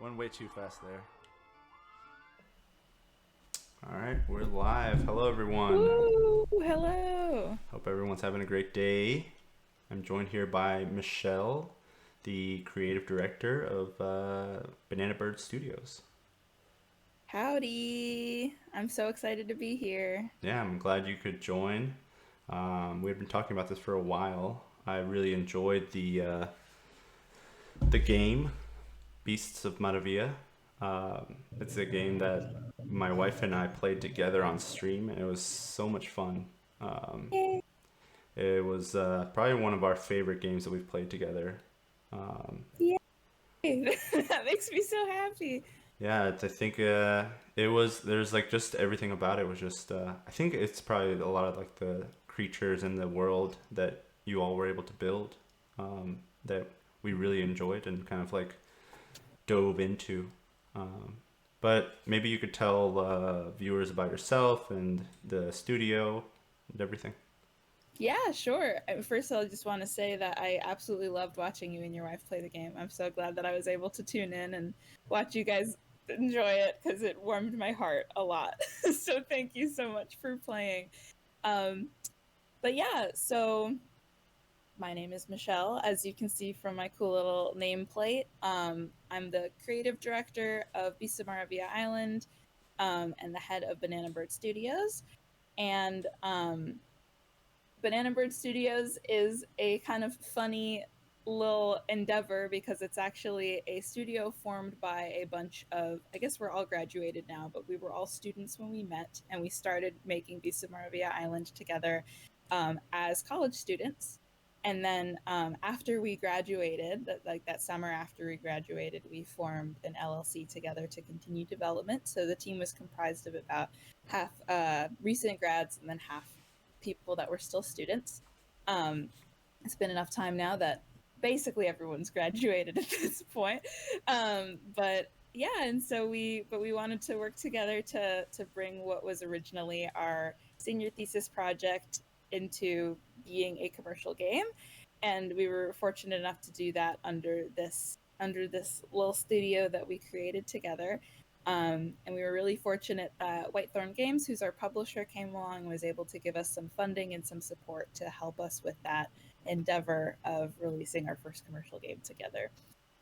Went way too fast there. All right, we're live. Hello, everyone. Woo! Hello. Hope everyone's having a great day. I'm joined here by Michelle, the creative director of Banana Bird Studios. Howdy. I'm so excited to be here. Yeah, I'm glad you could join. We've been talking about this for a while. I really enjoyed the game Beasts of Maravilla. It's a game that my wife and I played together on stream, and it was so much fun. Um, Yay. it was probably one of our favorite games that we've played together. Um, Yay. That makes me so happy. yeah, I think it was. There's like just everything about it was just. I think it's probably a lot of like the creatures in the world that you all were able to build that we really enjoyed and kind of like dove into. Um, but maybe you could tell viewers about yourself and the studio and everything. Yeah, sure. First, I just want to say that I absolutely loved watching you and your wife play the game. I'm so glad that I was able to tune in and watch you guys enjoy it because it warmed my heart a lot. So thank you so much for playing. Um, but yeah, so my name is Michelle, as you can see from my cool little nameplate. I'm the creative director of Beasts of Maravilla Island, and the head of Banana Bird Studios. And Banana Bird Studios is a kind of funny little endeavor because it's actually a studio formed by a bunch of, I guess we're all graduated now, but we were all students when we met and we started making Beasts of Maravilla Island together as college students. And then after we graduated, like that summer after we graduated, we formed an LLC together to continue development. So the team was comprised of about half recent grads and then half people that were still students. Um, it's been enough time now that basically everyone's graduated at this point. But yeah, and so we wanted to work together to bring what was originally our senior thesis project into being a commercial game, and we were fortunate enough to do that under this little studio that we created together. And we were really fortunate that Whitethorn Games, who's our publisher, came along and was able to give us some funding and some support to help us with that endeavor of releasing our first commercial game together.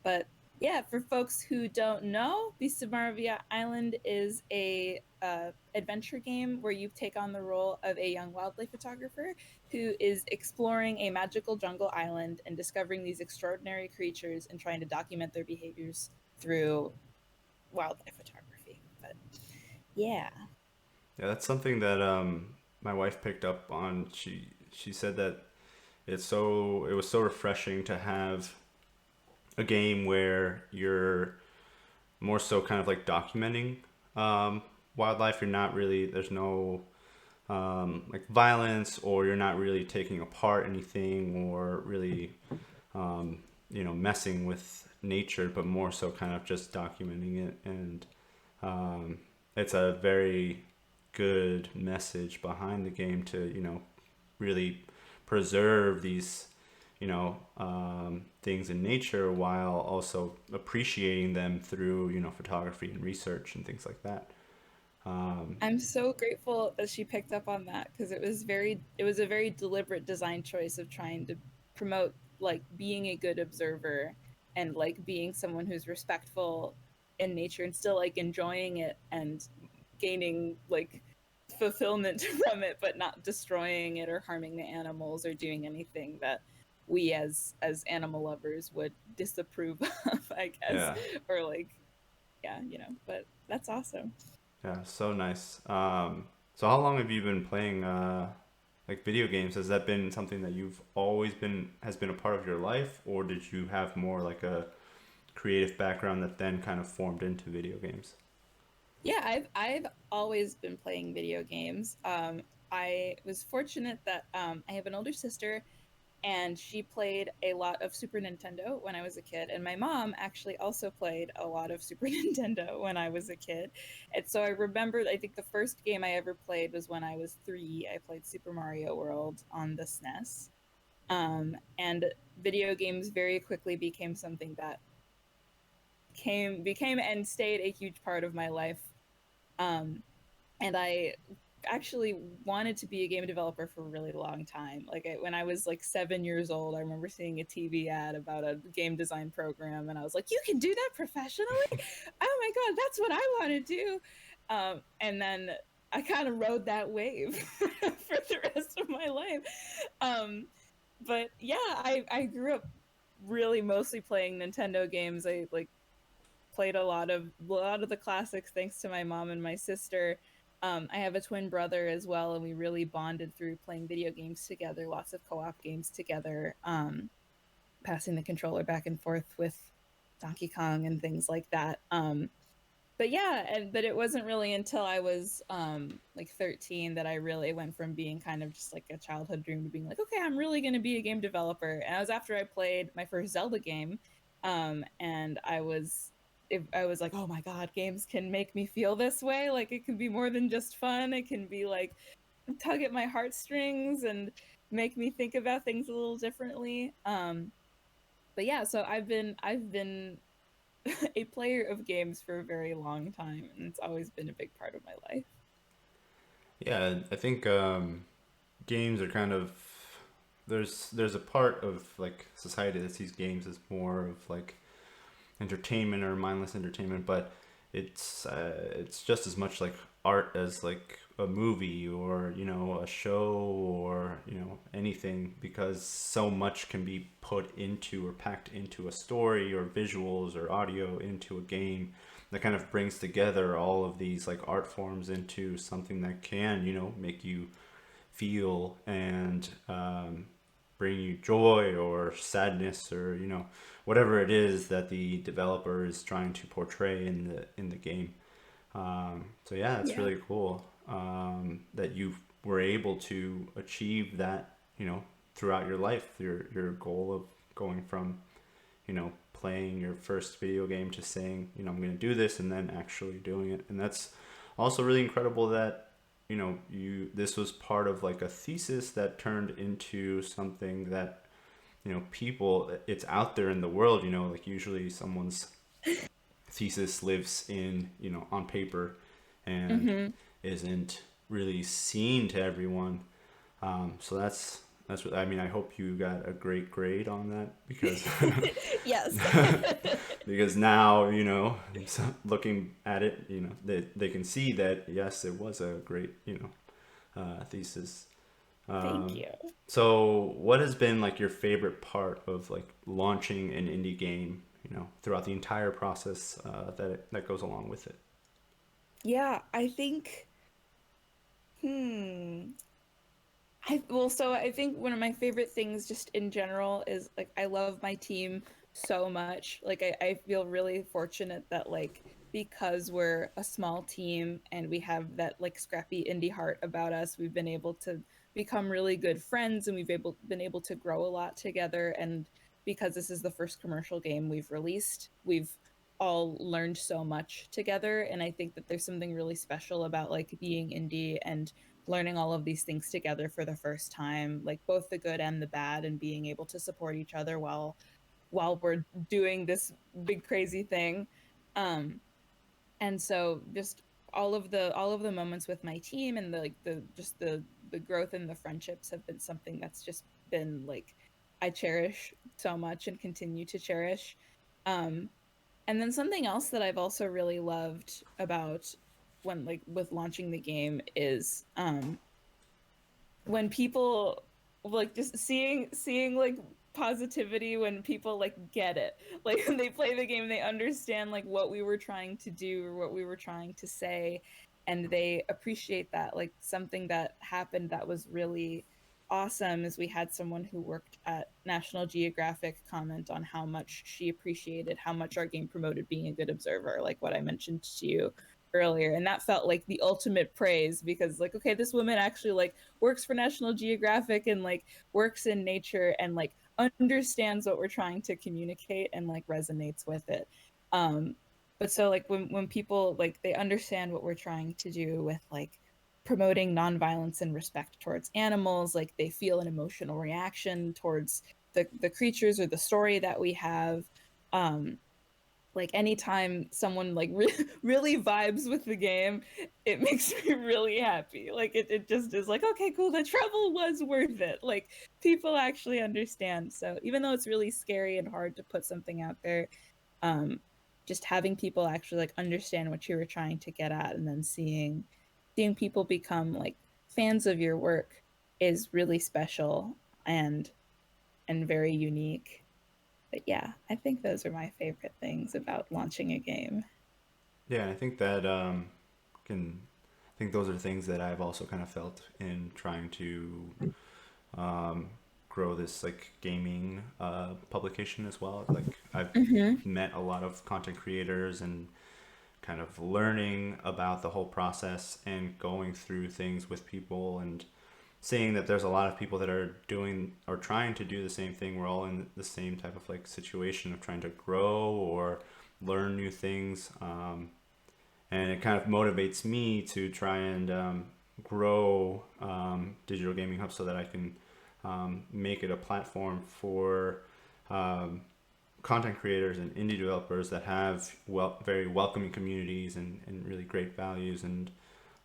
But yeah, for folks who don't know, Beasts of Maravilla Island is a adventure game where you take on the role of a young wildlife photographer who is exploring a magical jungle island and discovering these extraordinary creatures and trying to document their behaviors through wildlife photography. But yeah. Yeah, that's something that my wife picked up on. She said that it was so refreshing to have a game where you're more so kind of like documenting wildlife. You're not really there's no like violence, or you're not really taking apart anything, or really messing with nature, but more so kind of just documenting it. And um, it's a very good message behind the game to really preserve these things in nature while also appreciating them through photography and research and things like that. I'm so grateful that she picked up on that because it was a very deliberate design choice of trying to promote like being a good observer and like being someone who's respectful in nature and still like enjoying it and gaining like fulfillment from it, but not destroying it or harming the animals or doing anything that we as animal lovers would disapprove of, I guess. Yeah, Or like, yeah, but that's awesome. yeah, so nice. So how long have you been playing like video games? Has that been something that you've always been has been a part of your life, or did you have more like a creative background that then kind of formed into video games? Yeah, I've always been playing video games. I was fortunate that I have an older sister, and she played a lot of Super Nintendo when I was a kid, and my mom actually also played a lot of Super Nintendo when I was a kid. And so I remember, I think the first game I ever played was when I was 3. I played Super Mario World on the SNES. And video games very quickly became something that became and stayed a huge part of my life. Um, and I actually wanted to be a game developer for a really long time. When I was like 7 years old, I remember seeing a TV ad about a game design program, and I was like, "You can do that professionally? Oh my god, that's what I want to do!" And then I kind of rode that wave for the rest of my life. Um, but yeah, I grew up really mostly playing Nintendo games. I like played a lot of the classics thanks to my mom and my sister. I have a twin brother as well, and we really bonded through playing video games together, lots of co-op games together, passing the controller back and forth with Donkey Kong and things like that. But yeah, but it wasn't really until I was like 13 that I really went from being kind of just like a childhood dream to being like, okay, I'm really going to be a game developer. And I was after I played my first Zelda game, and I was like, oh my god, games can make me feel this way. Like it can be more than just fun. It can be like tug at my heartstrings and make me think about things a little differently. But yeah, so I've been a player of games for a very long time, and it's always been a big part of my life. Yeah, I think games are kind of there's a part of like society that sees games as more of like entertainment or mindless entertainment, but it's just as much like art as like a movie or a show or anything, because so much can be put into or packed into a story or visuals or audio into a game that kind of brings together all of these like art forms into something that can make you feel and bring you joy or sadness or whatever it is that the developer is trying to portray in the game. So yeah, it's Yeah. really cool that you were able to achieve that throughout your life. Your goal of going from playing your first video game to saying I'm going to do this and then actually doing it. And that's also really incredible that you this was part of like a thesis that turned into something that people, it's out there in the world. Like usually someone's thesis lives in on paper and Hmm. isn't really seen to everyone. So that's what I mean. I hope you got a great grade on that, because Yes. because now looking at it, they can see that yes, it was a great thesis. Thank Um, you. so what has been like your favorite part of like launching an indie game? Throughout the entire process that goes along with it. Yeah, I think. Hmm. So I think one of my favorite things just in general is like I love my team so much. Like I feel really fortunate that like because we're a small team and we have that like scrappy indie heart about us, we've been able to become really good friends, and been able to grow a lot together. And because this is the first commercial game we've released, we've all learned so much together. And I think that there's something really special about like being indie and learning all of these things together for the first time, like both the good and the bad, and being able to support each other while we're doing this big crazy thing. Um, and so just all of the moments with my team and the growth and the friendships have been something that's just been like I cherish so much and continue to cherish. Um, and then something else that I've also really loved about when like with launching the game is when people like just seeing like positivity when people like get it, like when they play the game they understand like what we were trying to do or what we were trying to say, and they appreciate that. Like something that happened that was really awesome is we had someone who worked at National Geographic comment on how much she appreciated how much our game promoted being a good observer, like what I mentioned to you earlier. And that felt like the ultimate praise, because like, okay, this woman actually like works for National Geographic and like works in nature and like understands what we're trying to communicate and like resonates with it. Um, but so like when people like they understand what we're trying to do with like promoting nonviolence and respect towards animals, like they feel an emotional reaction towards the creatures or the story that we have. Um, like anytime someone like really vibes with the game, it makes me really happy. Like it just is like, okay, cool, the trouble was worth it. Like people actually understand. So even though it's really scary and hard to put something out there, um just having people actually like understand what you were trying to get at, and then seeing people become like fans of your work is really special and very unique. But yeah, I think those are my favorite things about launching a game. Yeah, I think that can I think those are things that I've also kind of felt in trying to um, grow this like gaming publication as well. Like I've Hmm. met a lot of content creators and kind of learning about the whole process and going through things with people and seeing that there's a lot of people that are doing or trying to do the same thing. We're all in the same type of like situation of trying to grow or learn new things. And it kind of motivates me to try and grow Digital Gaming Hub so that I can make it a platform for um, content creators and indie developers that have very welcoming communities and really great values. And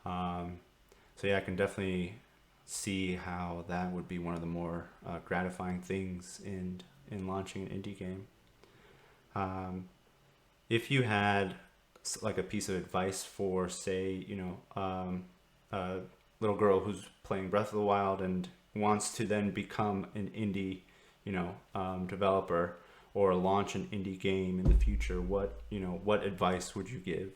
so, yeah, I can definitely see how that would be one of the more gratifying things in launching an indie game. Um, if you had like a piece of advice for, say, a little girl who's playing Breath of the Wild and wants to then become an indie, developer or launch an indie game in the future, what advice would you give?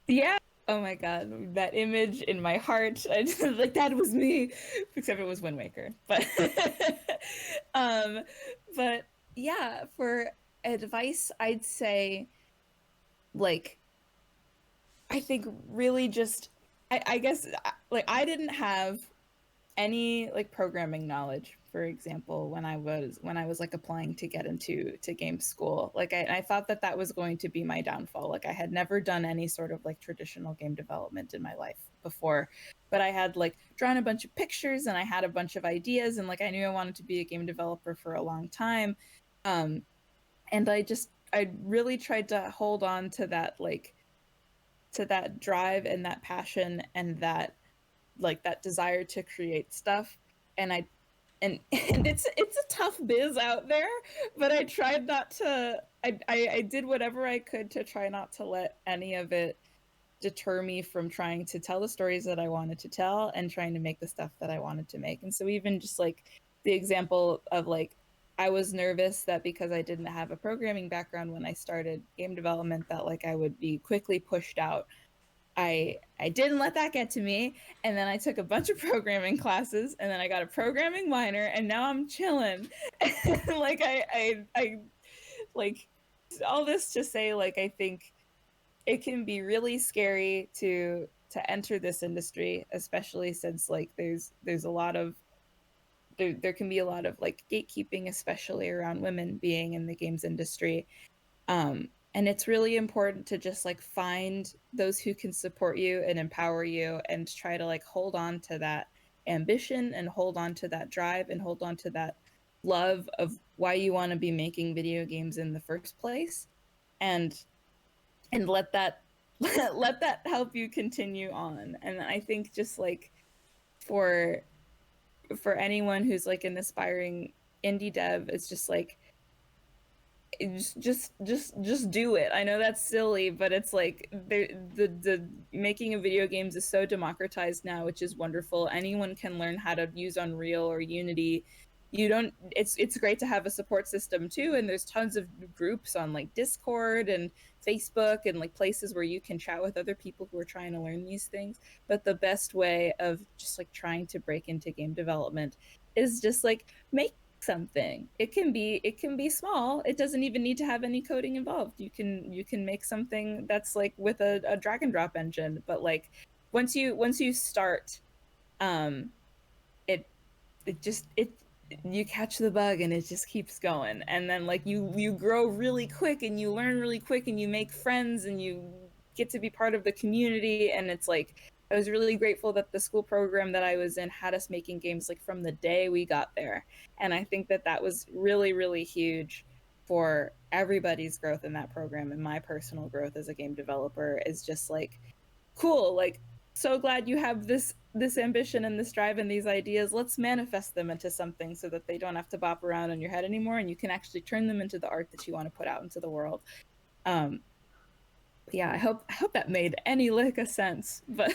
Yeah. Oh my God, that image in my heart. I just like that was me, except it was Wind Waker. But um, but yeah, for advice, I'd say like I think really just I guess like I didn't have any like programming knowledge, for example, when I was like applying to get into to game school. Like I thought that that was going to be my downfall. Like I had never done any sort of like traditional game development in my life before, but I had like drawn a bunch of pictures and I had a bunch of ideas, and like I knew I wanted to be a game developer for a long time. um and I really tried to hold on to that, like to that drive and that passion and that like that desire to create stuff. And I and it's a tough biz out there, but I tried not to. I did whatever I could to try not to let any of it deter me from trying to tell the stories that I wanted to tell and trying to make the stuff that I wanted to make. And so even just like the example of like I was nervous that because I didn't have a programming background when I started game development that like I would be quickly pushed out. I didn't let that get to me, and then I took a bunch of programming classes, and then I got a programming minor, and now I'm chilling. Like I like all this to say like I think it can be really scary to enter this industry, especially since like there's a lot of there can be a lot of like gatekeeping, especially around women being in the games industry. And it's really important to just like find those who can support you and empower you and try to like hold on to that ambition and hold on to that drive and hold on to that love of why you want to be making video games in the first place, and let that let that help you continue on. And I think just like for anyone who's like an aspiring indie dev, it's just like just do it. I know that's silly, but it's like the making of video games is so democratized now, which is wonderful. Anyone can learn how to use Unreal or Unity. You don't It's great to have a support system too, and there's tons of groups on like Discord and Facebook and like places where you can chat with other people who are trying to learn these things. But the best way of just like trying to break into game development is just like make something. It can be small. It doesn't even need to have any coding involved. You can make something that's like with a drag and drop engine. But like once you start, um, it it just it you catch the bug and it just keeps going. And then like you grow really quick and you learn really quick and you make friends and you get to be part of the community. And it's like I was really grateful that the school program that I was in had us making games like from the day we got there. And I think that that was really really huge. for everybody's growth in that program and my personal growth as a game developer is just like cool, like so glad you have this ambition and this drive and these ideas. Let's manifest them into something so that they don't have to bop around in your head anymore and you can actually turn them into the art that you want to put out into the world. um yeah, I hope that made any lick of sense, but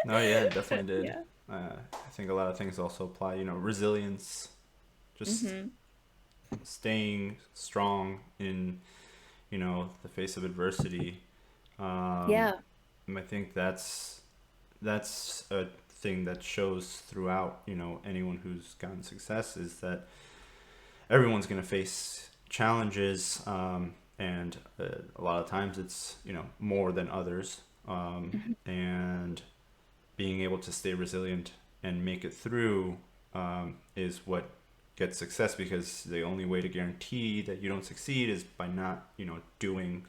No, yeah, it definitely did. yeah. I think a lot of things also apply. Resilience, just Mm-hmm. staying strong in the face of adversity. Um, Yeah. and I think that's a thing that shows throughout anyone who's gotten success is that everyone's going to face challenges, and a lot of times it's more than others, Mhm. and being able to stay resilient and make it through, is what gets success, because the only way to guarantee that you don't succeed is by not doing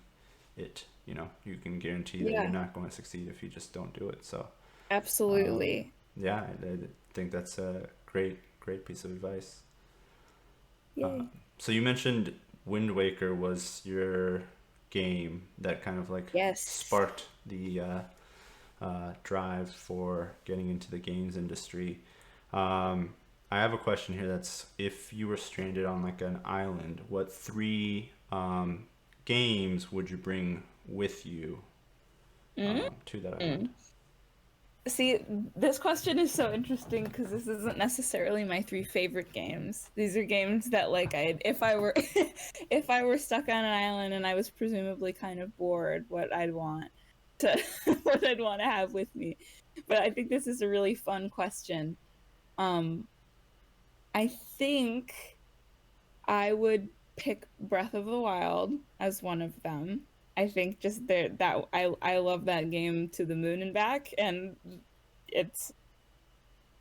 it. You can guarantee that you're Yeah, not going to succeed if you just don't do it. So absolutely. yeah, I think that's a great piece of advice. Uh, Yay. so you mentioned Wind Waker was your game that kind of like Yes. sparked the drive for getting into the games industry. Um, I have a question here. That's, if you were stranded on like an island, what three games would you bring with you to that island? Mm. See, this question is so interesting because this isn't necessarily my three favorite games. These are games that like I if I were if I were stuck on an island and I was presumably kind of bored, what I'd want to what I'd want to have with me. But I think this is a really fun question. Um I think I would pick Breath of the Wild as one of them. I think just there that I love that game to the moon and back, and it's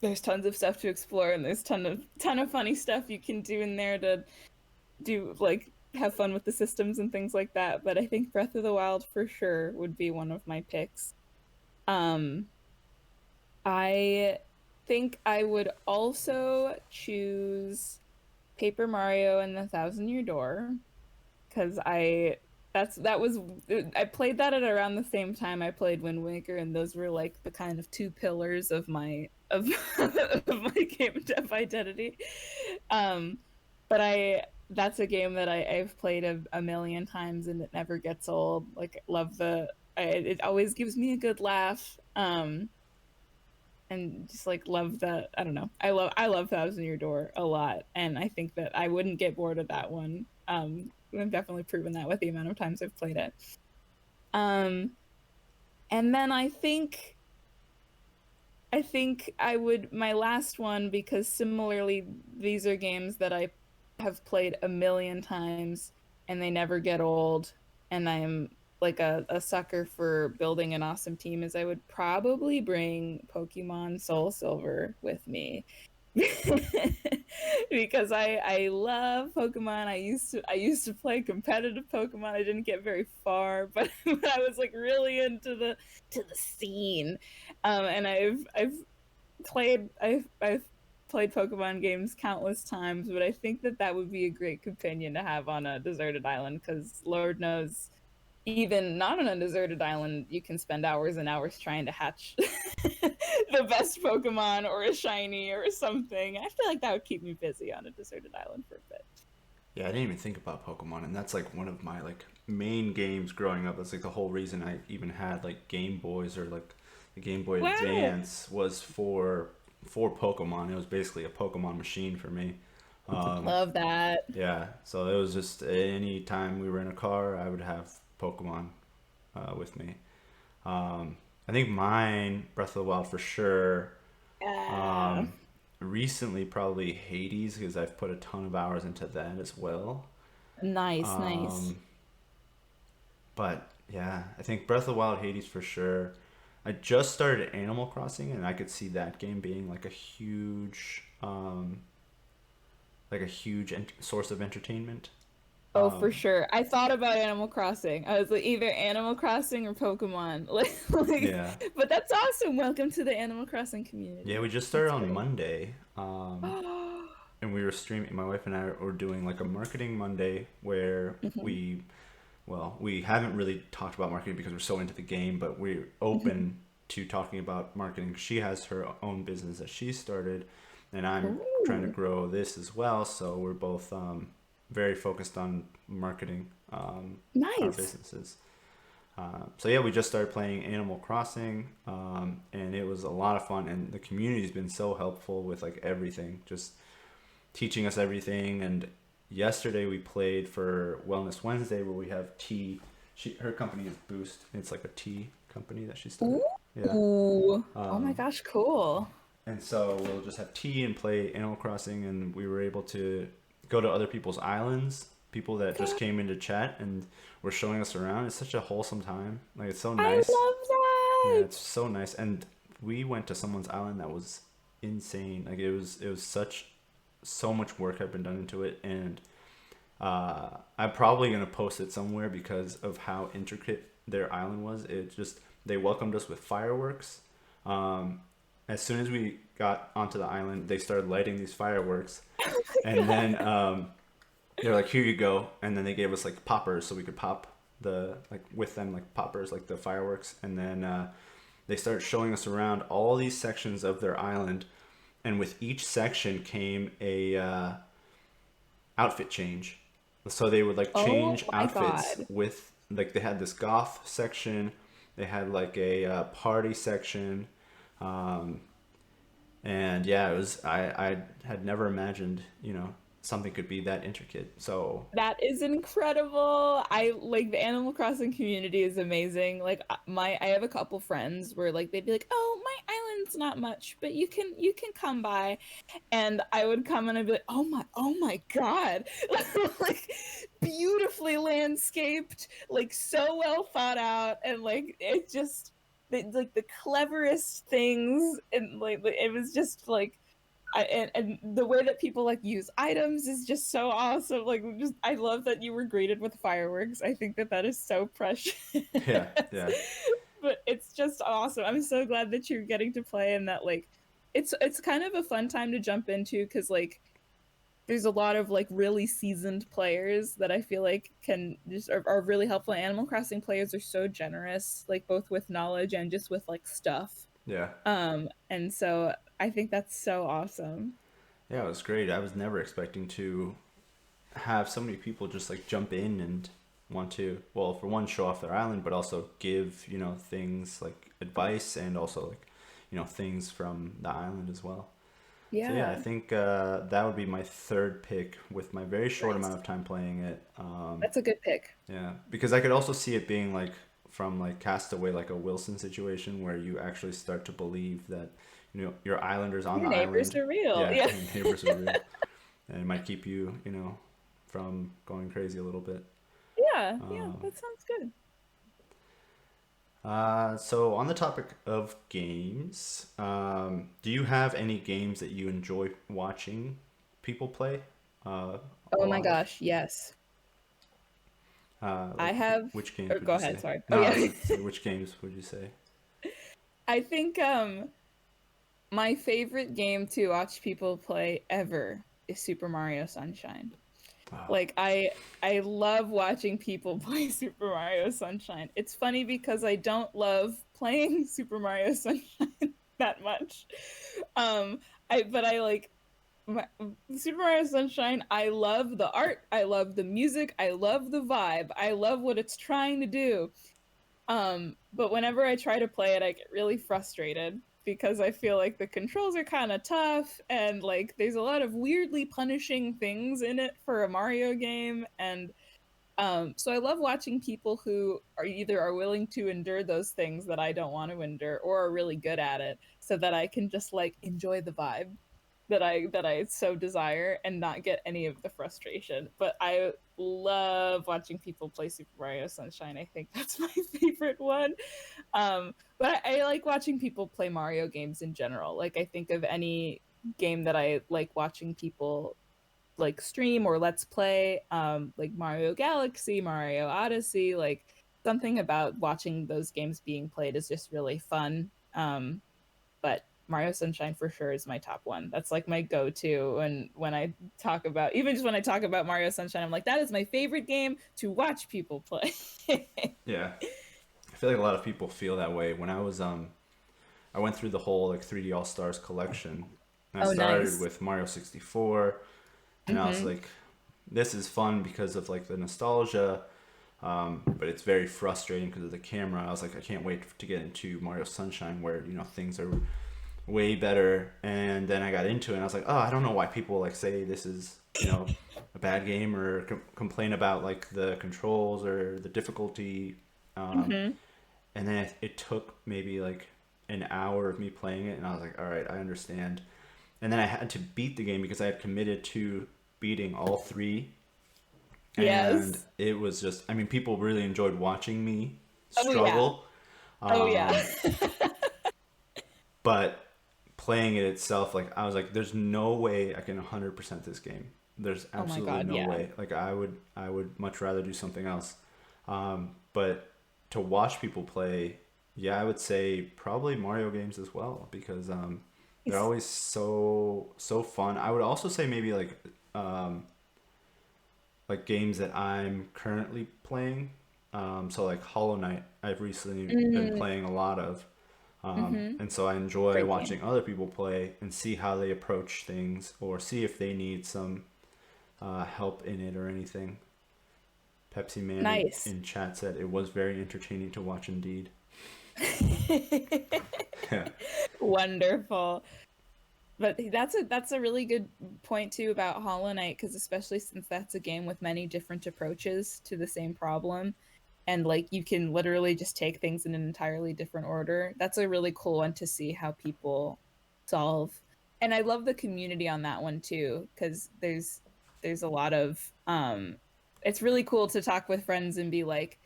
there's tons of stuff to explore and there's ton of funny stuff you can do in there to do like have fun with the systems and things like that. But I think Breath of the Wild for sure would be one of my picks. Um, I think I would also choose Paper Mario and the Thousand Year Door because that was I played that at around the same time I played Wind Waker, and those were like the kind of two pillars of my of, of my game dev identity. Um, but I that's a game that I've played a million times and it never gets old. Like love it always gives me a good laugh. And just like love that. I don't know. I love Thousand Year Door a lot, and I think that I wouldn't get bored of that one. I've definitely proven that with the amount of times I've played it. Um, and then I think I would my last one, because similarly these are games that I have played a million times and they never get old, and I'm like a sucker for building an awesome team, is I would probably bring Pokemon Soul Silver with me. Because I love Pokemon. I used to play competitive Pokemon. I didn't get very far, but, but I was like really into the scene. And I've played Pokemon games countless times, but I think that that would be a great companion to have on a deserted island because Lord knows, even not on a deserted island, you can spend hours and hours trying to hatch the best Pokemon or a shiny or something. I feel like that would keep me busy on a deserted island for a bit. Yeah, I didn't even think about Pokemon, and that's like one of my like main games growing up. That's like the whole reason I even had like Game Boys, or like the Game Boy Wow. Advance was for Pokemon. It was basically a Pokemon machine for me. Um, Love that. yeah, so it was just any time we were in a car, I would have Pokemon with me. I think mine, Breath of the Wild for sure. Yeah. Um, Recently, probably Hades, because I've put a ton of hours into that as well. Nice, nice. Um, but yeah, I think Breath of the Wild, Hades for sure. I just started Animal Crossing, and I could see that game being like a huge source of entertainment. Oh, for Um, sure. I thought about Animal Crossing. I was like either Animal Crossing or Pokemon. yeah, But that's awesome. Welcome to the Animal Crossing yeah, community. we just started That's on great. Monday. and we were streaming. My wife and I were doing like a marketing Monday where Hmm. we haven't really talked about marketing because we're so into the game, but we're open to talking about marketing. She has her own business that she started, and I'm trying to Ooh, grow this as well. So we're both very focused on marketing our nice. businesses. So yeah, we just started playing Animal Crossing, and it was a lot of fun. And the community's been so helpful with like everything, just teaching us everything. And yesterday we played for Wellness Wednesday, where we have tea. Her company is Boost. It's like a tea company that she started. Yeah. Ooh. Oh my Um, gosh, cool. and so we'll just have tea and play Animal Crossing, and we were able to go to other people's islands, people that just God, came into chat and were showing us around. It's such a wholesome time. Like it's so I nice. love Yeah, it's that. so nice. And we went to someone's island that was insane. Like it was such so much work had been done into it, and I'm probably gonna post it somewhere because of how intricate their island was. It just they welcomed us with fireworks. Um, as soon as we got onto the island, they started lighting these fireworks, Oh my and then God. they're like, "Here you go," and then they gave us like poppers so we could pop the like with them like poppers like the fireworks, and then they started showing us around all these sections of their island, and with each section came a outfit change. So they would like Oh change my outfits God. with like they had this goth section, they had like a party section, um, and yeah, it was I had never imagined something could be that intricate. So That is incredible. I like the Animal Crossing community is amazing. Like I have a couple friends where like they'd be like, "Oh, my island's not much, but you can come by." And I would come and I'd be like, oh my God." Like beautifully landscaped, like so well thought out, and like it just like the cleverest things, and like it was just like and the way that people like use items is just so awesome. Like just I love that you were greeted with fireworks. I think that that is so precious. yeah, yeah, But it's just awesome. I'm so glad that you're getting to play, and that like it's kind of a fun time to jump into, because like there's a lot of like really seasoned players that I feel like can just are really helpful. Animal Crossing players are so generous, like both with knowledge and just with like stuff. yeah, And so I think that's so awesome. yeah. It was great. I was never expecting to have so many people just like jump in and want to, well, for one, show off their island, but also give things like advice and also like things from the island as well. So yeah, I Yeah, think that would be my third pick with my very short amount nice. of time playing it. That's a good pick. Yeah, because I could also see it being like from like Castaway, like a Wilson situation where you actually start to believe that your islanders on Your the neighbors island, are real. yeah, Yeah. your neighbors are real, and it might keep you from going crazy a little bit. Yeah, yeah, Um, that sounds good. so on the topic of games, do you have any games that you enjoy watching people play a Oh my lot of? gosh, yes. Like I have, which games or would go you ahead, say? sorry. Oh No, I was yeah. gonna say which games would you say? I think my favorite game to watch people play ever is Super Mario Sunshine. Oh, Like I love watching people play Super Mario Sunshine. It's funny because I don't love playing Super Mario Sunshine that much. But I like my, Super Mario Sunshine. I love the art, I love the music, I love the vibe, I love what it's trying to do. But whenever I try to play it, I get really frustrated because I feel like the controls are kind of tough, and like there's a lot of weirdly punishing things in it for a Mario game. And so I love watching people who are either are willing to endure those things that I don't want to endure, or are really good at it, so that I can just like enjoy the vibe that I so desire and not get any of the frustration. But I love watching people play Super Mario Sunshine. I think that's my favorite one. But I like watching people play Mario games in general. Like I think of any game that I like watching people like stream or let's play, like Mario Galaxy, Mario Odyssey, like something about watching those games being played is just really fun. But Mario Sunshine for sure is my top one. That's like my go-to. And when I talk about, even just when I talk about Mario Sunshine, I'm like, that is my favorite game to watch people play. Yeah, I feel like a lot of people feel that way. When I went through the whole like 3D All Stars collection. And I Oh, started nice. with Mario 64, and I was Mm-hmm. like, this is fun because of like the nostalgia, but it's very frustrating because of the camera. I was like, I can't wait to get into Mario Sunshine where things are way better. And then I got into it, and I was like, oh, I don't know why people like say this is a bad game or complain about like the controls or the difficulty. Um, Mm-hmm. and then it took maybe like an hour of me playing it, and I was like, all right, I understand. And then I had to beat the game because I had committed to beating all three. And Yes. it was just, I mean, people really enjoyed watching me Oh, yeah. struggle. Oh, yeah. Um, but playing it itself, like, I was like, there's no way I can 100% this game. There's Oh my absolutely God, no yeah. way. Like, I would much rather do something else. But to watch people play, yeah, I would say probably Mario games as well because they're It's, always so fun. I would also say maybe um, like games that I'm currently playing. So like Hollow Knight, I've recently been mm, playing a lot of, mm-hmm. and so I enjoy Great game. watching other people play and see how they approach things or see if they need some help in it or anything. Pepsi Man Nice. in chat said it was very entertaining to watch indeed. Yeah. Wonderful. But that's a really good point too about Hollow Knight, because especially since that's a game with many different approaches to the same problem, and like you can literally just take things in an entirely different order. That's a really cool one to see how people solve. And I love the community on that one too, because there's a lot of it's really cool to talk with friends and be like,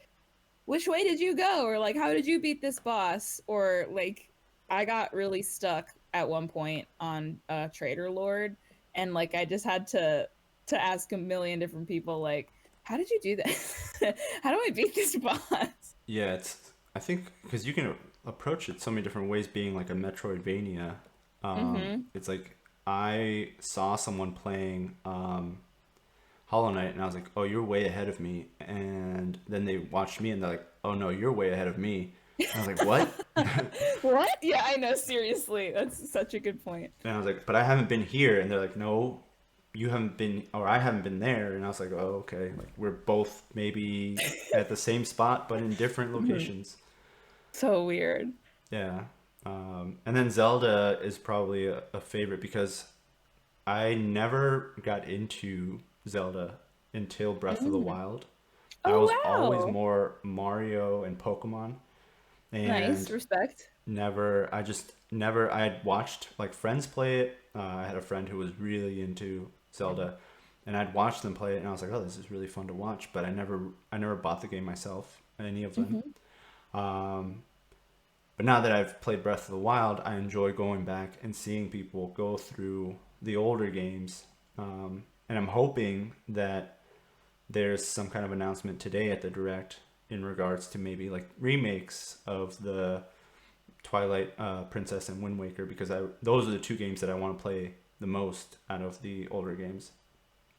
which way did you go, or like how did you beat this boss, or like I got really stuck at one point on Trader Lord, and like I just had to ask a million different people like, how did you do this? How do I beat this boss? Yeah, it's I think because you can approach it so many different ways, being like a Metroidvania. Mm-hmm. It's like I saw someone playing Hollow Knight, and I was like, "Oh, you're way ahead of me." And then they watched me, and they're like, "Oh no, you're way ahead of me." And I was like, "What?" What? Yeah, I know, seriously, that's such a good point. And I was like, "But I haven't been here." And they're like, "No, you haven't been, or I haven't been there." And I was like, "Oh, okay. Like we're both maybe at the same spot, but in different Mhm. locations." So weird. Yeah. And then Zelda is probably a favorite because I never got into Zelda until Breath of the Mm. Wild. I Oh was always wow. more Mario and Pokemon, Nice, and respect. I just never, I had watched like friends play it. I had a friend who was really into Zelda, and I'd watched them play it, and I was like, oh, this is really fun to watch, but I never bought the game myself, any of them. Hmm. Um, but now that I've played Breath of the Wild, I enjoy going back and seeing people go through the older games. And I'm hoping that there's some kind of announcement today at the Direct in regards to maybe like remakes of the Twilight Princess and Wind Waker because those are the two games that I want to play the most out of the older games.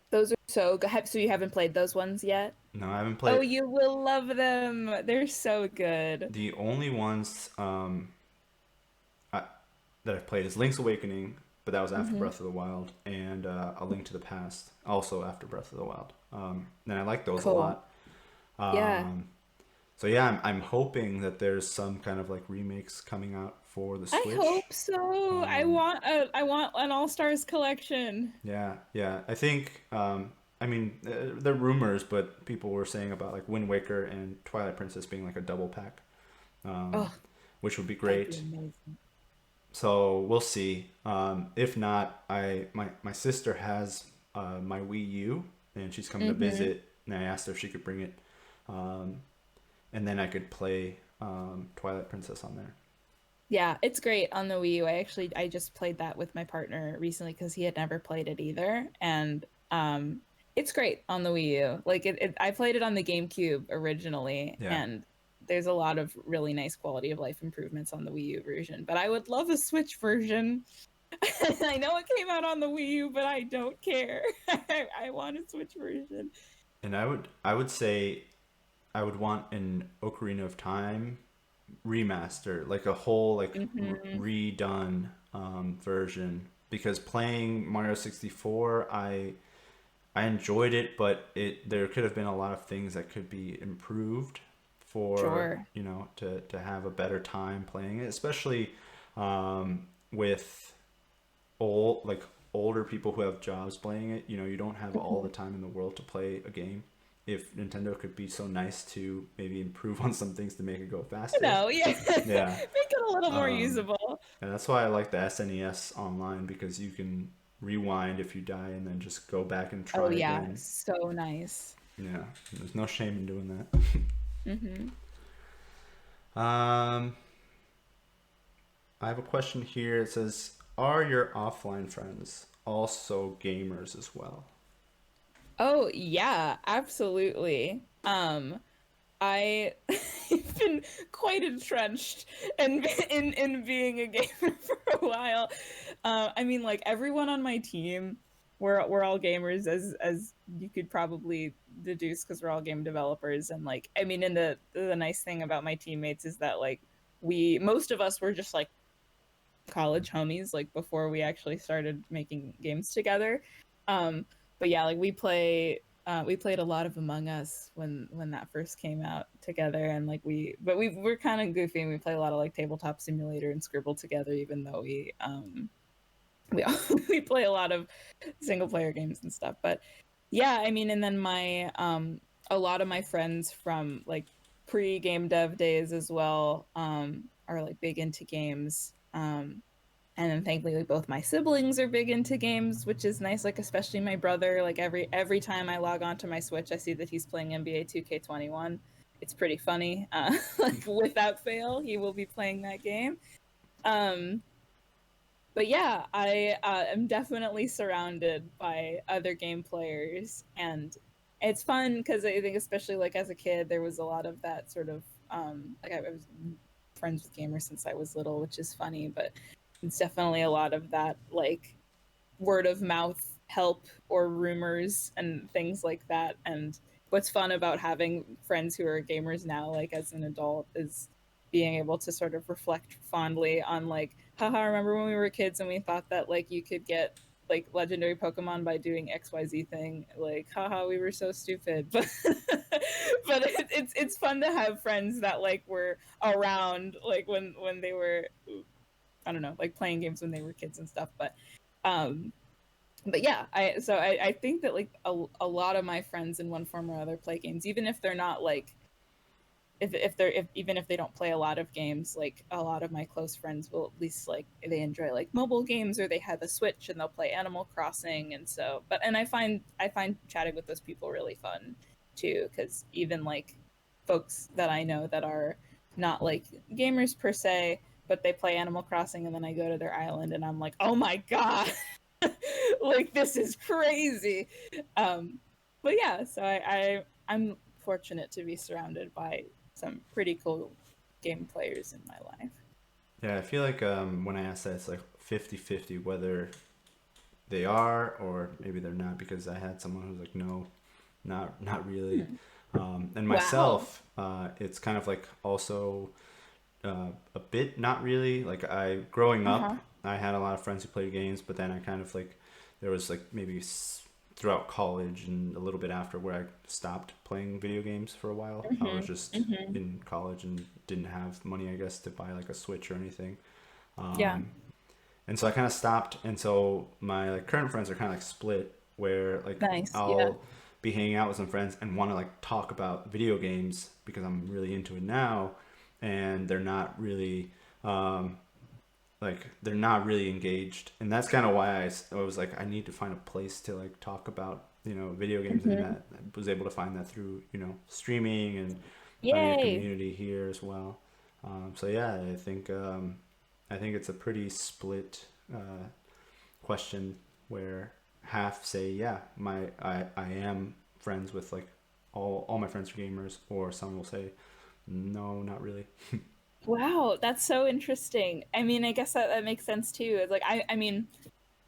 Those are so good. So you haven't played those ones yet? No, I haven't Oh, played you will love them. They're so good. the only ones I, that I've played is Link's Awakening, but that was after Hmm. Breath of the Wild, and A Link to the Past, also after Breath of the Wild. And I like those a Cool. lot. Yeah. Um, so yeah, I'm hoping that there's some kind of like remakes coming out for the I Switch. hope so. Um, I want an All-Stars collection. yeah, yeah. I think. I mean, they're rumors, but people were saying about like Wind Waker and Twilight Princess being like a double pack, um, Oh, which would be that'd be great. amazing. So we'll see. If not, my sister has my Wii U, and she's coming to Hmm. visit, and I asked her if she could bring it, um, and then I could play Twilight Princess on there. Yeah, it's great on the Wii U. I just played that with my partner recently because he had never played it either, and it's great on the Wii U. Like I played it on the GameCube originally, Yeah, and there's a lot of really nice quality of life improvements on the Wii U version, but I would love a Switch version. I know it came out on the Wii U, but I don't care. I want a Switch version. And I would say I would want an Ocarina of Time remaster, like a whole like Hmm. redone version. Because playing Mario 64, I enjoyed it, but it there could have been a lot of things that could be improved for Sure. to have a better time playing it, especially with old older people who have jobs playing it. You don't have all the Mhm. time in the world to play a game. If Nintendo could be so nice to maybe improve on some things to make it go faster. Yeah, make Yeah. it a little more Um, usable. and that's why I like the SNES online, because you can rewind if you die and then just go back and Oh try yeah, again. so nice. Yeah, there's no shame in doing Hmm. that. I have a question here. It says, "Are your offline friends also gamers as well?" Oh yeah, absolutely. I have been quite entrenched in being a gamer for a while. I mean, like everyone on my team, we're all gamers, as you could probably deduce, because we're all game developers. And like, I mean, and the nice thing about my teammates is that like we most of us were just like college homies like before we actually started making games together. But yeah, like we played a lot of Among Us when that first came out together, and like we're kind of goofy, and we play a lot of like Tabletop Simulator and Scribble together, even though we we play a lot of single player games and stuff. But yeah, I mean, and then my a lot of my friends from like pre game dev days as well are like big into games. And then thankfully like, both my siblings are big into games, which is nice. Like especially my brother, like every time I log onto my Switch, I see that he's playing NBA 2K21. It's pretty funny. Like without fail, he will be playing that game. Um, but yeah, I am definitely surrounded by other game players, and it's fun because I think especially like as a kid, there was a lot of that sort of like I was friends with gamers since I was little, which is funny, but it's definitely a lot of that like word of mouth help or rumors and things like that. And what's fun about having friends who are gamers now, like as an adult, is being able to sort of reflect fondly on like, haha, remember when we were kids and we thought that like you could get like legendary Pokemon by doing XYZ thing? Like, haha, we were so stupid. But it's fun to have friends that like were around like when they were, I don't know, like playing games when they were kids and stuff. Um but yeah, I think that like a lot of my friends in one form or other play games, even if they're not like if they're if even if they don't play a lot of games, like a lot of my close friends will at least like they enjoy like mobile games, or they have a Switch and they'll play Animal Crossing. And so but and I find chatting with those people really fun too, because even like folks that I know that are not like gamers per se, but they play Animal Crossing, and then I go to their island and I'm like, oh my god, like this is crazy. um but yeah, so I'm fortunate to be surrounded by some pretty cool game players in my life. Yeah, I feel like when I ask that, it's like 50-50 whether they are or maybe they're not, because I had someone who's like, no, not really. Hmm. And Wow. myself, it's kind of like also a bit not really. Like I growing up, Uh-huh. I had a lot of friends who played games, but then I kind of like there was like maybe throughout college and a little bit after where I stopped playing video games for a while. I was Hmm. just Hmm. in college and didn't have money, I guess, to buy like a Switch or anything. Yeah. And so I kind of stopped. And so my like current friends are kind of like split, where like Nice. Yeah. I'll be hanging out with some friends and want to like talk about video games because I'm really into it now, and they're not really um, they're not really engaged. And that's kind of why I was like, I need to find a place to like talk about video games, and Hmm. that I was able to find that through streaming and finding a Yay. community here as well. So yeah, I think it's a pretty split question, where half say, yeah, I am friends with like all my friends are gamers, or some will say No, not really. Wow, that's so interesting. I mean, I guess that makes sense too. It's like I mean,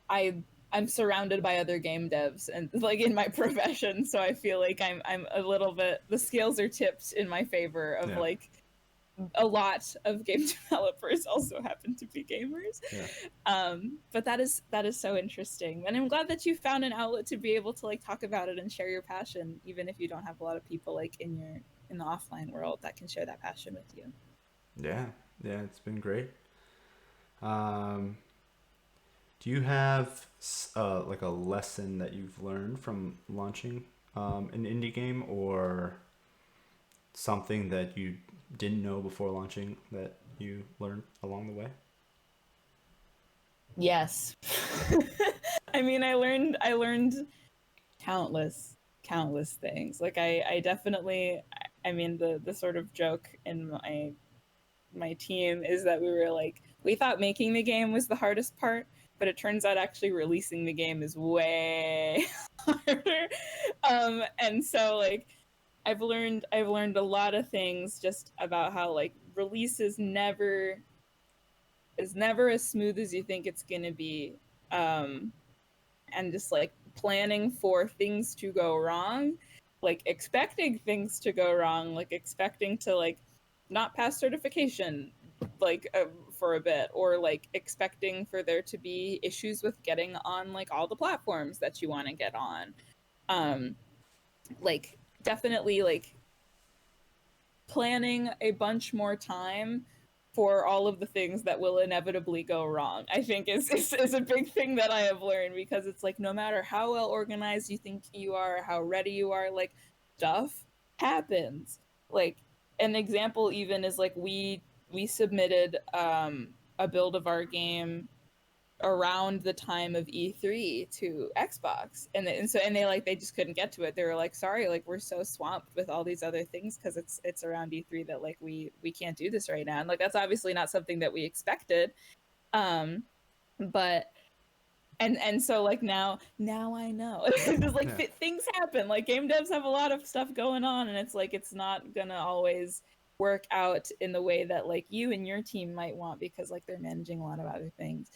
I I'm surrounded by other game devs and like in my profession, so I feel like I'm a little bit the scales are tipped in my favor of Yeah, like a lot of game developers also happen to be gamers. yeah, But that is so interesting, and I'm glad that you found an outlet to be able to like talk about it and share your passion, even if you don't have a lot of people like in the offline world that can share that passion with you. yeah, yeah. It's been great. Um, do you have like a lesson that you've learned from launching an indie game, or something that you didn't know before launching that you learned along the way? Yes. I mean, I learned countless things. Like I definitely I mean the sort of joke in my team is that we were like we thought making the game was the hardest part, but it turns out actually releasing the game is way harder. And so like I've learned a lot of things just about how like release is never as smooth as you think it's gonna be. Um, and just like planning for things to go wrong, like expecting things to go wrong, like expecting to like not pass certification like for a bit, or like expecting for there to be issues with getting on like all the platforms that you want to get on. Um, like definitely like planning a bunch more time for all of the things that will inevitably go wrong, I think is a big thing that I have learned, because it's like no matter how well organized you think you are, how ready you are, like stuff happens. Like an example even is like we submitted a build of our game around the time of E3 to Xbox, and they like they just couldn't get to it. They were like, "Sorry, like we're so swamped with all these other things because it's around E3 that like we can't do this right now." And like that's obviously not something that we expected. Um, but and so like now I know. It's just like Yeah, things happen. Like game devs have a lot of stuff going on, and it's like it's not gonna always work out in the way that like you and your team might want, because like they're managing a lot of other things.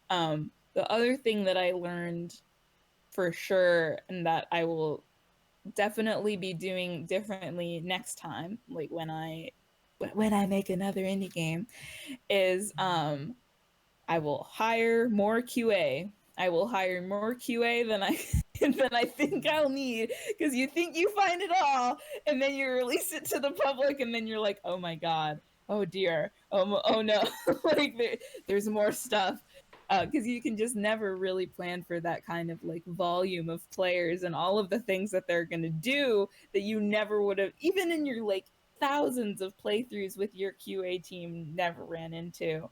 The other thing that I learned for sure, and that I will definitely be doing differently next time, like when I make another indie game, is I will hire more QA. I will hire more QA than I than I think I'll need, because you think you find it all, and then you release it to the public, and then you're like, oh my god, oh dear, oh no, like there's more stuff, because you can just never really plan for that kind of like volume of players and all of the things that they're gonna do that you never would have, even in your like thousands of playthroughs with your QA team, never ran into.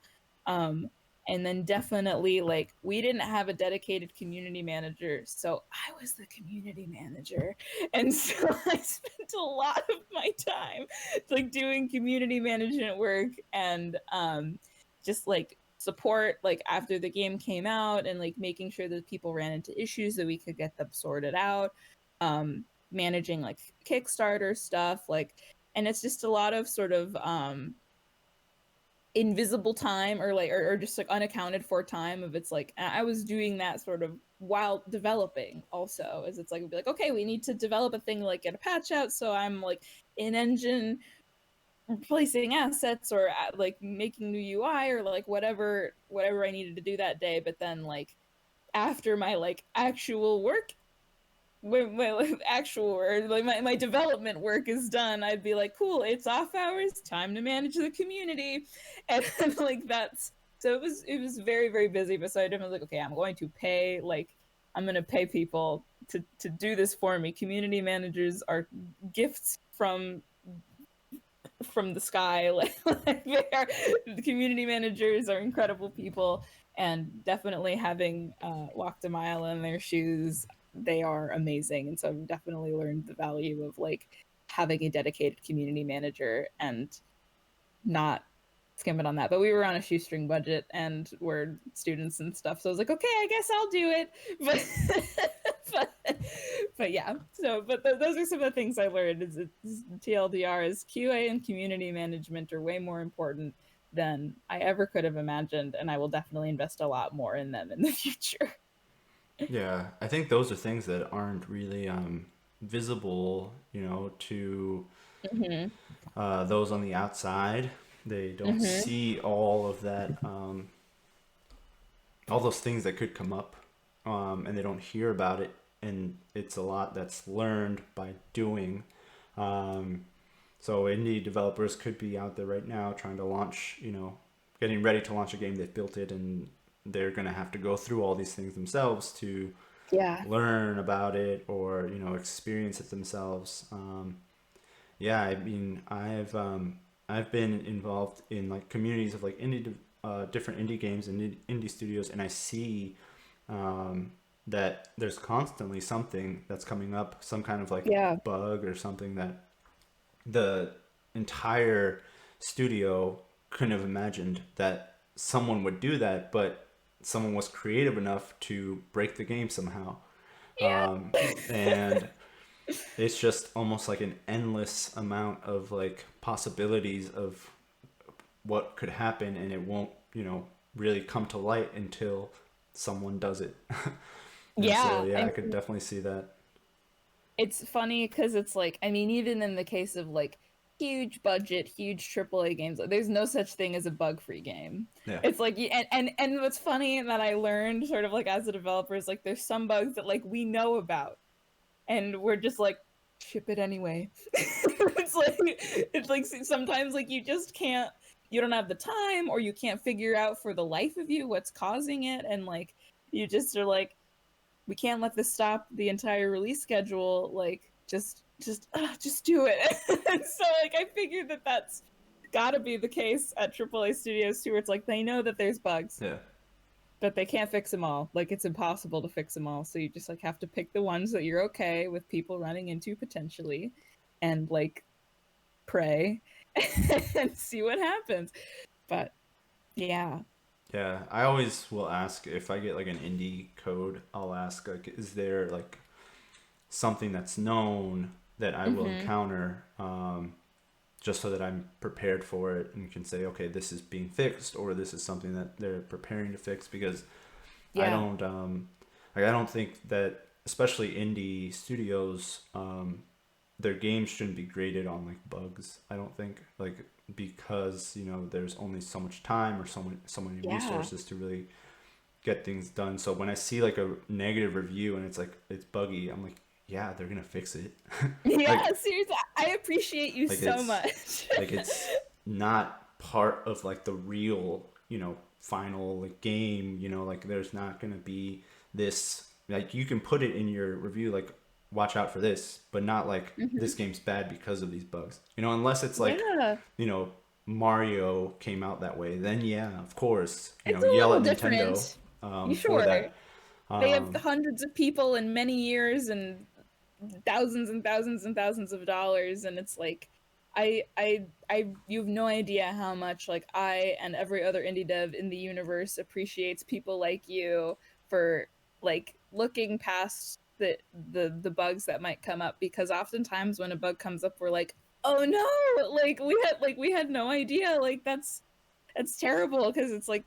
Um, and then definitely like we didn't have a dedicated community manager, so I was the community manager. And so I spent a lot of my time like doing community management work, and just like support like after the game came out, and like making sure that people ran into issues that we could get them sorted out. Managing like Kickstarter stuff, like, and it's just a lot of sort of invisible time, or like or just like unaccounted for time of, it's like I was doing that sort of while developing also, as it's like it'd be like, okay, we need to develop a thing, like get a patch out, so I'm like in engine replacing assets, or like making new UI, or like whatever I needed to do that day. But then like after my like actual work, my actual or like my development work is done, I'd be like, cool, it's off hours, time to manage the community. And like that's, so it was very, very busy. But so I was like, okay, I'm going to pay people to do this for me. Community managers are gifts from the sky. Like the community managers are incredible people, and definitely having walked a mile in their shoes, they are amazing. And so I've definitely learned the value of like having a dedicated community manager and not skimming on that. But we were on a shoestring budget and we're students and stuff, so I was like, okay, I guess I'll do it. But but, but yeah, so those are some of the things I learned. Is TLDR is QA and community management are way more important than I ever could have imagined, and I will definitely invest a lot more in them in the future. Yeah, I think those are things that aren't really visible, to Hmm. those on the outside. They don't Hmm. see all of that, all those things that could come up, and they don't hear about it. And it's a lot that's learned by doing. Um, so indie developers could be out there right now trying to launch, getting ready to launch a game. They've built it, and they're going to have to go through all these things themselves to Yeah. learn about it or experience it themselves. Yeah, I mean, I've been involved in like communities of like different indie games and indie studios, and I see um, that there's constantly something that's coming up, some kind of like Yeah. bug or something that the entire studio couldn't have imagined that someone would do that, but someone was creative enough to break the game somehow. Um, Yeah. and it's just almost like an endless amount of like possibilities of what could happen, and it won't, really come to light until someone does it. And so, Yeah. yeah, I I could definitely see that. It's funny because it's like, I mean, even in the case of like huge budget, huge AAA games, like, there's no such thing as a bug-free game. Yeah. It's like, and what's funny that I learned sort of like as a developer is like there's some bugs that like we know about, and we're just like ship it anyway. It's like sometimes like you just can't, you don't have the time, or you can't figure out for the life of you what's causing it, and like you just are like, we can't let this stop the entire release schedule. Like, just do it. And so, like, I figured that that's got to be the case at AAA studios too, where it's like they know that there's bugs, Yeah. but they can't fix them all. Like, it's impossible to fix them all. So you just like have to pick the ones that you're okay with people running into potentially, and like pray and see what happens. But yeah. Yeah, I always will ask if I get like an indie code, I'll ask like, is there like something that's known that I will Mm-hmm. encounter, just so that I'm prepared for it and can say, okay, this is being fixed, or this is something that they're preparing to fix. Because I Yeah. don't, like, I don't think that, especially indie studios, their games shouldn't be graded on like bugs. I don't think, like, because there's only so much time or so many Yeah. resources to really get things done. So when I see like a negative review and it's like it's buggy, I'm like, yeah, they're gonna fix it. Yeah, like seriously, I appreciate you like so it's much. it's not part of like the real, final like game. Like there's not gonna be this, like, you can put it in your review like, watch out for this, but not like Hmm. this game's bad because of these bugs. Unless it's like, Yeah, you know Mario came out that way, then yeah, of course, it's a yell little at Nintendo different. You for sure? that. They have Um, hundreds of people in many years and thousands and thousands of dollars, and it's like, you have no idea how much like I and every other indie dev in the universe appreciates people like you for like looking past the bugs that might come up, because oftentimes when a bug comes up, we're like, oh no, like we had no idea, like that's terrible, because it's like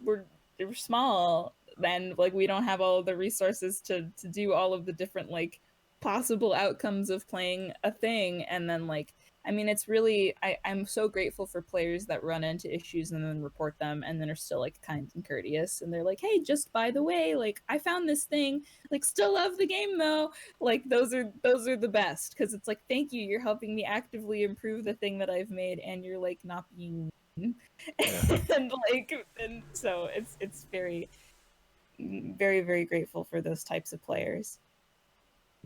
we're we're small, and like we don't have all the resources to do all of the different like possible outcomes of playing a thing. And then like, I mean, it's really, I'm so grateful for players that run into issues and then report them and then are still like kind and courteous, and they're like, hey, just by the way, like I found this thing, like still love the game though. Like those are the best, because it's like, thank you, you're helping me actively improve the thing that I've made, and you're like not being mean. yeah, And like, and so it's very, very, very grateful for those types of players.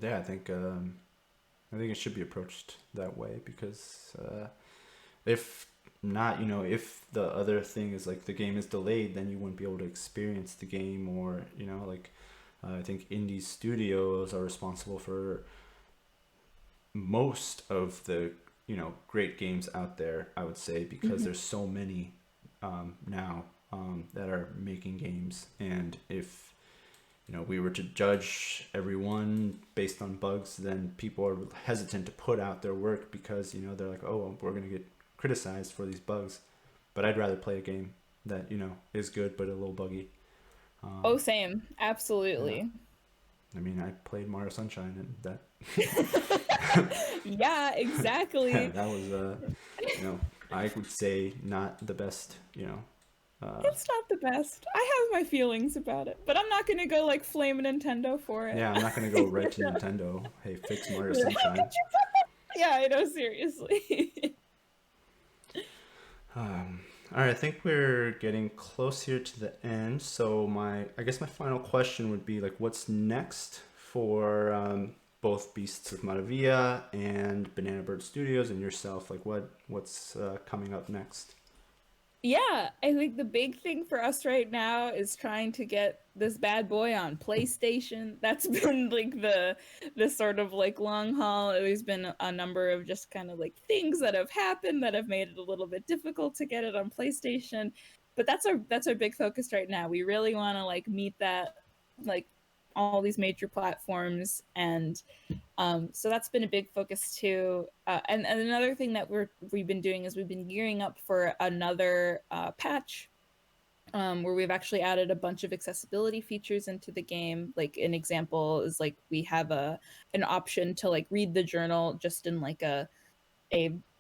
yeah. I think it should be approached that way because, if not, if the other thing is like the game is delayed, then you wouldn't be able to experience the game, or like, I think indie studios are responsible for most of the great games out there. I would say, because Mhm. there's so many now, that are making games, and if we were to judge everyone based on bugs, then people are hesitant to put out their work because they're like, oh, we're gonna get criticized for these bugs. But I'd rather play a game that is good but a little buggy. Oh, Um, same. yeah, Absolutely. I mean, I played Mario Sunshine, and that Yeah, yeah, exactly. that was you know, I would say not the best. Uh, It's not the best. I have my feelings about it, but I'm not gonna go like flame Nintendo for it. yeah, I'm not gonna go right to Nintendo. Hey, fix Mario How Sunshine. could you? Yeah, I know, seriously. Um, all right, I think we're getting close here to the end. So I guess my final question would be like, what's next for both Beasts of Maravilla and Banana Bird Studios and yourself? Like, what's coming up next? Yeah, I think the big thing for us right now is trying to get this bad boy on PlayStation. That's been like the sort of like long haul. There's been a number of just kind of like things that have happened that have made it a little bit difficult to get it on PlayStation. But that's our big focus right now. We really want to like meet that like all these major platforms, and so that's been a big focus too. And another thing that we've been doing is we've been gearing up for another patch, where we've actually added a bunch of accessibility features into the game. Like an example is like we have an option to like read the journal just in like a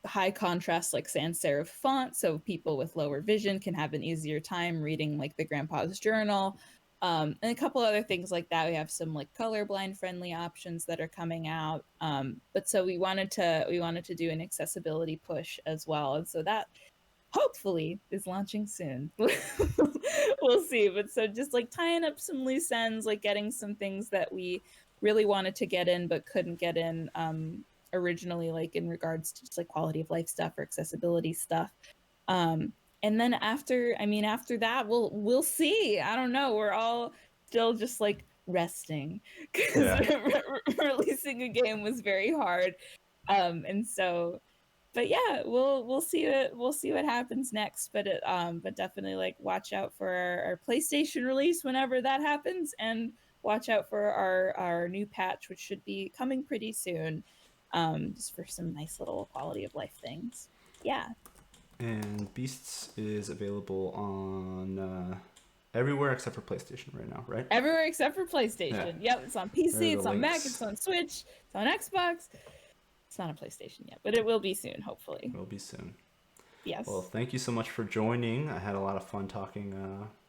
high contrast like sans serif font, so people with lower vision can have an easier time reading like the grandpa's journal. And a couple other things like that. We have some like colorblind friendly options that are coming out. But so we wanted to do an accessibility push as well, and so that hopefully is launching soon. We'll see. But so just like tying up some loose ends, like getting some things that we really wanted to get in but couldn't get in originally, like in regards to just like quality of life stuff or accessibility stuff. Um, and then after that, we'll see. I don't know. We're all still just like resting because Yeah. releasing a game was very hard. And so, but yeah, we'll see what happens next. But definitely like watch out for our PlayStation release whenever that happens, and watch out for our new patch, which should be coming pretty soon. Just for some nice little quality of life things. Yeah. And Beasts is available on everywhere except for PlayStation right now, right? Everywhere except for Yeah. PlayStation. Yep, it's on There are PC, the it's on Mac, links. it's on Switch, it's on Xbox. It's not on PlayStation yet, but it will be soon, hopefully. Will be soon. Well, Yes. thank you so much for joining. I had a lot of fun talking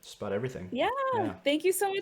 just about everything. Yeah. Yeah. Thank you so much